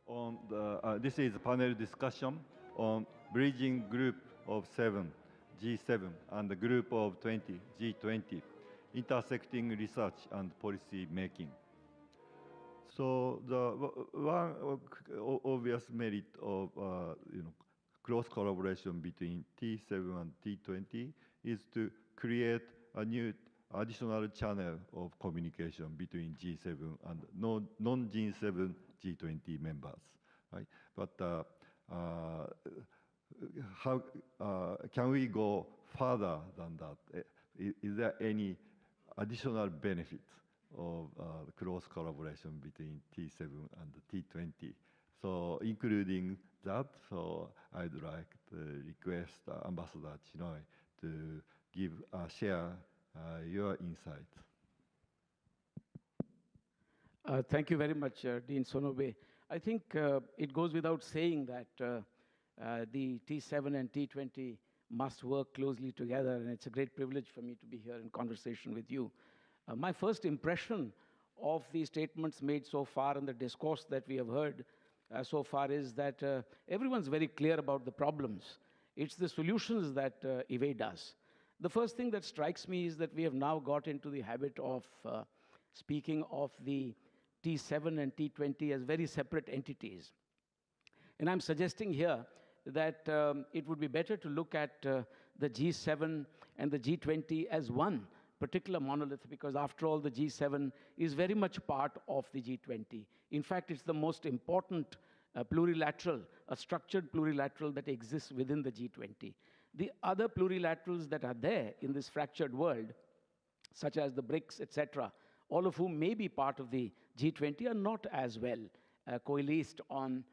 This is a panel discussion on bridging group of 7, G7, and the group of 20, G20, intersecting research and policy making. So the one obvious merit of close collaboration between T7 and T20 is to create a new additional channel of communication between G7 and non-G7 G20 members, right? But how can we go further than that? Is there any additional benefit of close collaboration between T7 and T20? So including that, so I'd like to request Ambassador Chinoy to share your insights. Thank you very much, Dean Sonobe. I think it goes without saying that the T7 and T20 must work closely together, and it's a great privilege for me to be here in conversation with you. My first impression of the statements made so far and the discourse that we have heard so far is that everyone's very clear about the problems. It's the solutions that evade us. The first thing that strikes me is that we have now got into the habit of speaking of the T7 and T20 as very separate entities. And I'm suggesting here that it would be better to look at the G7 and the G20 as one particular monolith, because after all, the G7 is very much part of the G20. In fact, it's the most important plurilateral, a structured plurilateral that exists within the G20. The other plurilaterals that are there in this fractured world, such as the BRICS, etc., all of whom may be part of the G20, are not as well coalesced on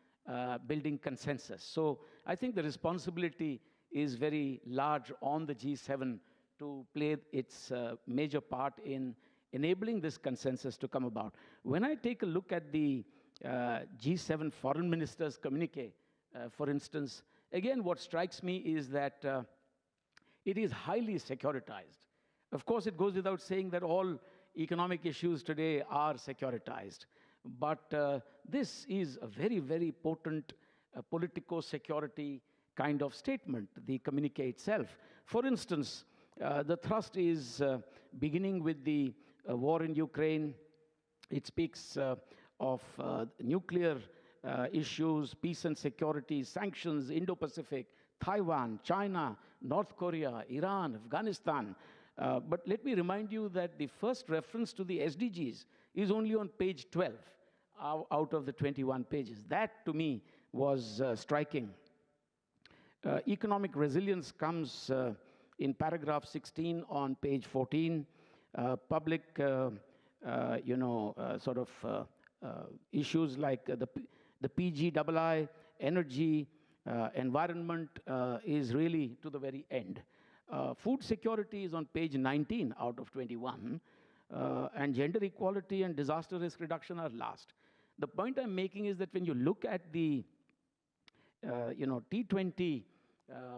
building consensus. So I think the responsibility is very large on the G7 to play its major part in enabling this consensus to come about. When I take a look at the G7 foreign ministers' communique, for instance, again, what strikes me is that it is highly securitized. Of course, it goes without saying that all economic issues today are securitized. But this is a very, very potent politico-security kind of statement, the communique itself. For instance, the thrust is beginning with the war in Ukraine. It speaks of nuclear issues, peace and security, sanctions, Indo-Pacific, Taiwan, China, North Korea, Iran, Afghanistan. But let me remind you that the first reference to the SDGs is only on page 12 out of the 21 pages. That, to me, was striking. Economic resilience comes in paragraph 16 on page 14. Public, issues like the PGII, energy, environment is really to the very end. Food security is on page 19 out of 21, and gender equality and disaster risk reduction are last. The point I'm making is that when you look at the T20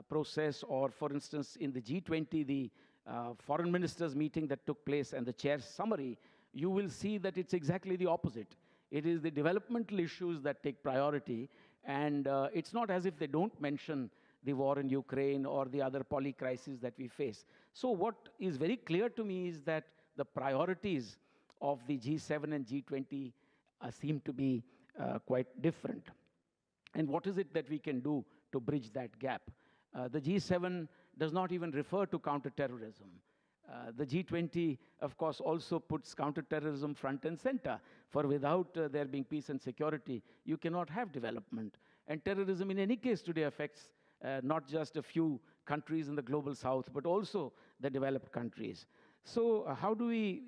process, or for instance in the G20, the foreign ministers meeting that took place and the chair's summary, you will see that it's exactly the opposite. It is the developmental issues that take priority, and it's not as if they don't mention the war in Ukraine or the other poly-crises that we face. So what is very clear to me is that the priorities of the G7 and G20 seem to be quite different. And what is it that we can do to bridge that gap? The G7 does not even refer to counterterrorism. The G20, of course, also puts counterterrorism front and center, for without there being peace and security, you cannot have development. And terrorism in any case today affects not just a few countries in the global south, but also the developed countries. So how do we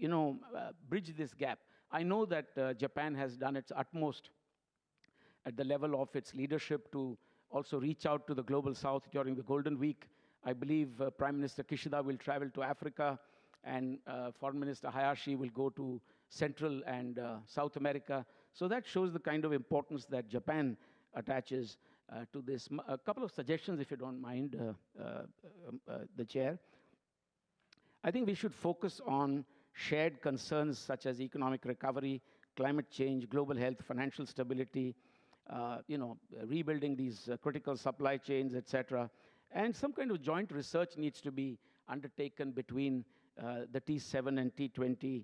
bridge this gap? I know that Japan has done its utmost at the level of its leadership to also reach out to the global south during the Golden Week. I believe Prime Minister Kishida will travel to Africa, and Foreign Minister Hayashi will go to Central and South America. So that shows the kind of importance that Japan attaches to this. A couple of suggestions, if you don't mind, the Chair. I think we should focus on shared concerns such as economic recovery, climate change, global health, financial stability. rebuilding these critical supply chains, etc. And some kind of joint research needs to be undertaken between the T7 and T20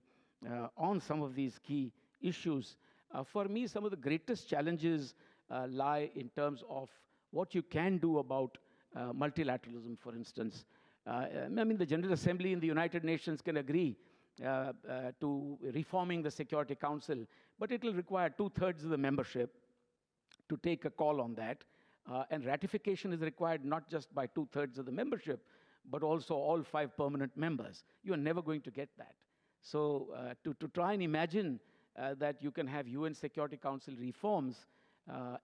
on some of these key issues. For me, some of the greatest challenges lie in terms of what you can do about multilateralism, for instance. I mean, the General Assembly in the United Nations can agree to reforming the Security Council, but it will require 2/3 of the membership to take a call on that. And ratification is required not just by 2/3 of the membership, but also all 5 permanent members. You are never going to get that. So to try and imagine that you can have UN Security Council reforms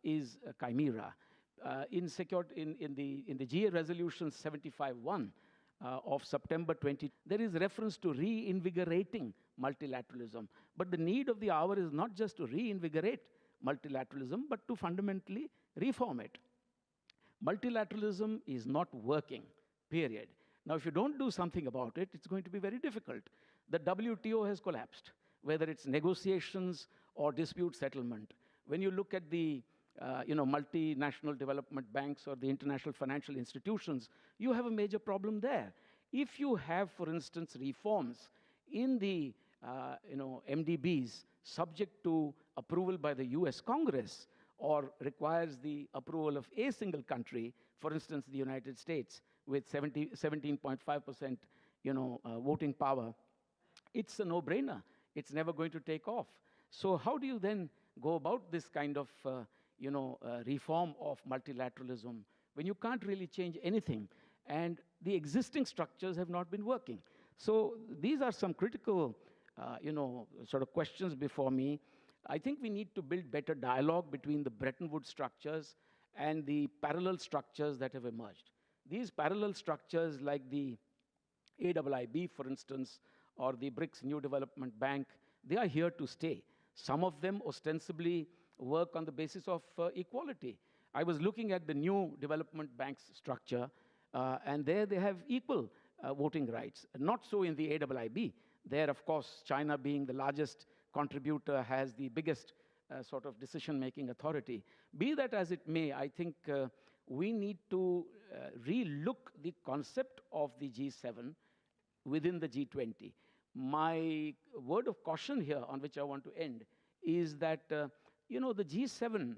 is a chimera. In the GA Resolution 75-1 of September 20, there is reference to reinvigorating multilateralism. But the need of the hour is not just to reinvigorate multilateralism, but to fundamentally reform it. Multilateralism is not working, period. Now, if you don't do something about it, it's going to be very difficult. The WTO has collapsed, whether it's negotiations or dispute settlement. When you look at the multinational development banks or the international financial institutions, you have a major problem there. If you have, for instance, reforms in the MDBs subject to approval by the US Congress or requires the approval of a single country, for instance, the United States, with 17.5% voting power, it's a no-brainer. It's never going to take off. So how do you then go about this kind of reform of multilateralism when you can't really change anything and the existing structures have not been working? So these are some critical sort of questions before me. I think we need to build better dialogue between the Bretton Woods structures and the parallel structures that have emerged. These parallel structures like the AIIB, for instance, or the BRICS New Development Bank, they are here to stay. Some of them ostensibly work on the basis of equality. I was looking at the New Development Bank's structure, and there they have equal voting rights. Not so in the AIIB. There, of course, China being the largest contributor has the biggest sort of decision-making authority. Be that as it may, I think we need to re-look the concept of the G7 within the G20. My word of caution here, on which I want to end, is that the G7,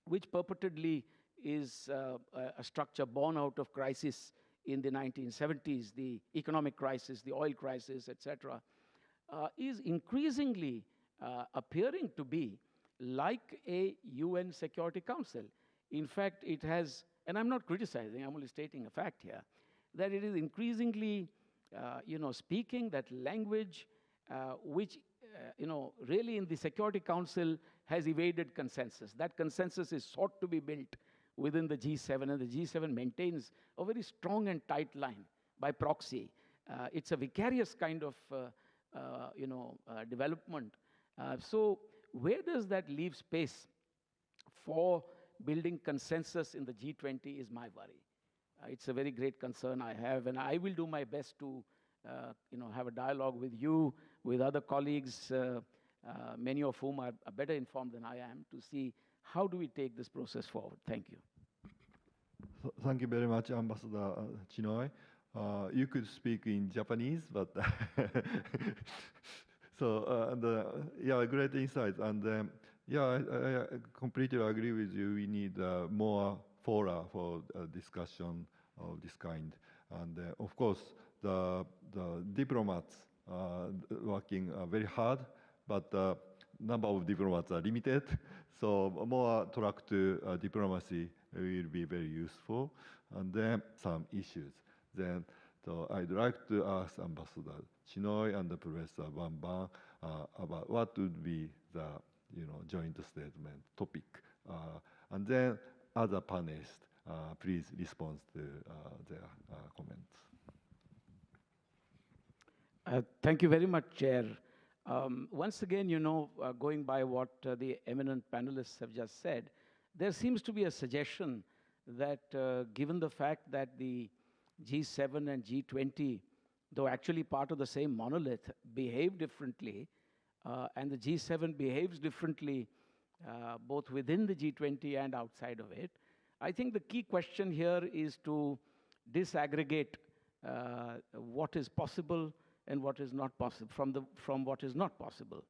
which purportedly is a structure born out of crisis in the 1970s, the economic crisis, the oil crisis, etc., is increasingly appearing to be like a UN Security Council. In fact, it has, and I'm not criticizing, I'm only stating a fact here, that it is increasingly speaking that language which, really in the Security Council has evaded consensus. That consensus is sought to be built within the G7, and the G7 maintains a very strong and tight line by proxy. It's a vicarious kind of, development. So where does that leave space for building consensus in the G20 is my worry. It's a very great concern I have, and I will do my best to, have a dialogue with you, with other colleagues, many of whom are better informed than I am, to see how do we take this process forward. Thank you. Thank you very much, Ambassador Chinoy. You could speak in Japanese, but great insights. And I completely agree with you. We need more fora for discussion of this kind. And of course, the diplomats are working very hard, but the number of diplomats are limited. So more track to diplomacy will be very useful. And then some issues. Then, so I'd like to ask Ambassador Chinoy and Professor Bamban about what would be the joint statement topic. And then other panelists, please respond to their comments. Thank you very much, Chair. Once again, going by what the eminent panelists have just said, there seems to be a suggestion that given the fact that the G7 and G20, though actually part of the same monolith, behave differently, and the G7 behaves differently both within the G20 and outside of it. I think the key question here is to disaggregate what is possible and what is not possible from what is not possible.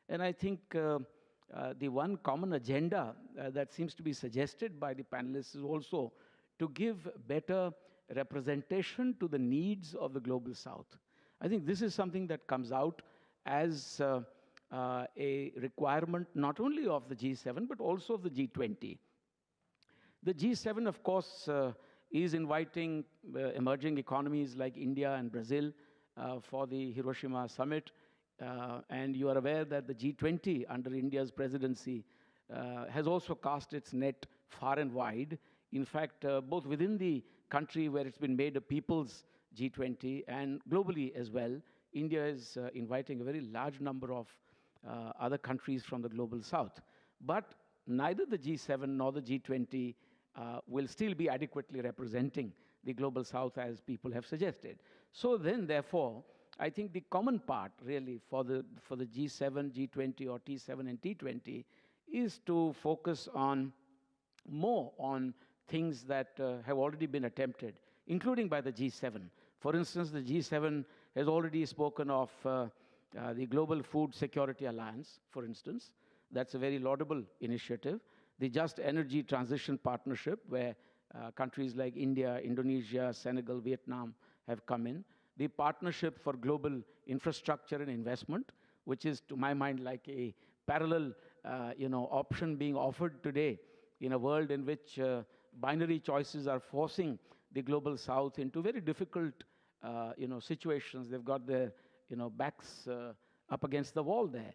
And I think the one common agenda that seems to be suggested by the panelists is also to give better representation to the needs of the global South. I think this is something that comes out as a requirement not only of the G7 but also of the G20. The G7, of course, is inviting emerging economies like India and Brazil for the Hiroshima summit. And you are aware that the G20, under India's presidency, has also cast its net far and wide. In fact, both within the country where it's been made a people's G20 and globally as well, India is inviting a very large number of other countries from the global South. But neither the G7 nor the G20 will still be adequately representing the global South as people have suggested. So then, therefore, I think the common part really for the G7, G20 or T7 and T20 is to focus more on things that have already been attempted, including by the G7. For instance, the G7 has already spoken of the Global Food Security Alliance, for instance. That's a very laudable initiative. The Just Energy Transition Partnership, where countries like India, Indonesia, Senegal, Vietnam have come in. The Partnership for Global Infrastructure and Investment, which is, to my mind, like a parallel option being offered today in a world in which binary choices are forcing the global South into very difficult situations. They've got their backs up against the wall there.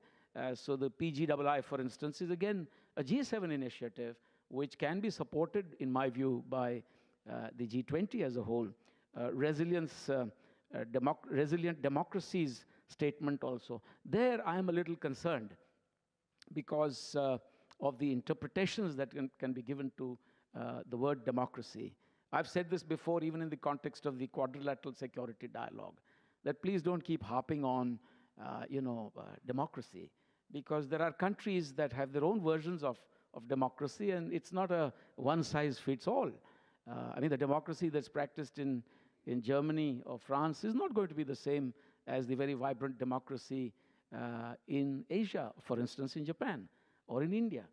So the PGII, for instance, is again a G7 initiative which can be supported, in my view, by the G20 as a whole. Resilient democracies statement also. There I am a little concerned because of the interpretations that can be given to the word democracy. I've said this before, even in the context of the quadrilateral security dialogue, that please don't keep harping on democracy, because there are countries that have their own versions of democracy, and it's not a one-size-fits-all. I mean, the democracy that's practiced in Germany or France is not going to be the same as the very vibrant democracy in Asia, for instance, in Japan or in India.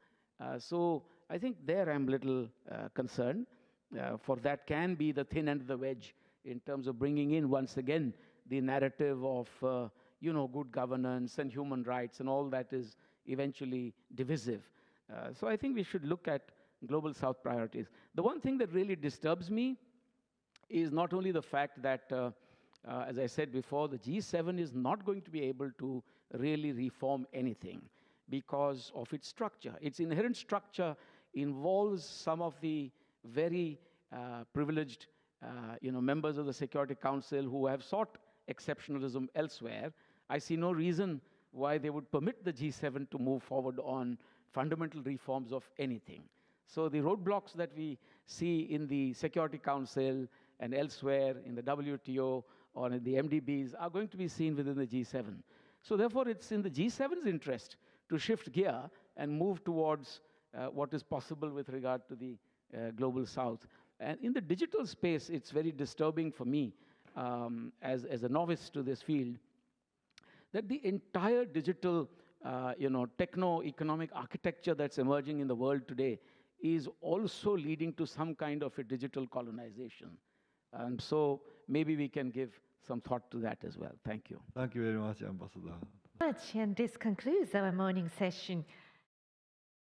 So I think there I'm a little concerned, for that can be the thin end of the wedge in terms of bringing in, once again, the narrative of good governance and human rights, and all that is eventually divisive. So I think we should look at global South priorities. The one thing that really disturbs me is not only the fact that, as I said before, the G7 is not going to be able to really reform anything because of its structure. Its inherent structure involves some of the very privileged members of the Security Council who have sought exceptionalism elsewhere. I see no reason why they would permit the G7 to move forward on fundamental reforms of anything. So the roadblocks that we see in the Security Council and elsewhere in the WTO or in the MDBs are going to be seen within the G7. So therefore, it's in the G7's interest to shift gear and move towards what is possible with regard to the global South. And in the digital space, it's very disturbing for me as a novice to this field that the entire digital techno-economic architecture that's emerging in the world today is also leading to some kind of a digital colonization. And so maybe we can give some thought to that as well. Thank you. Thank you very much, Ambassador. And this concludes our morning session.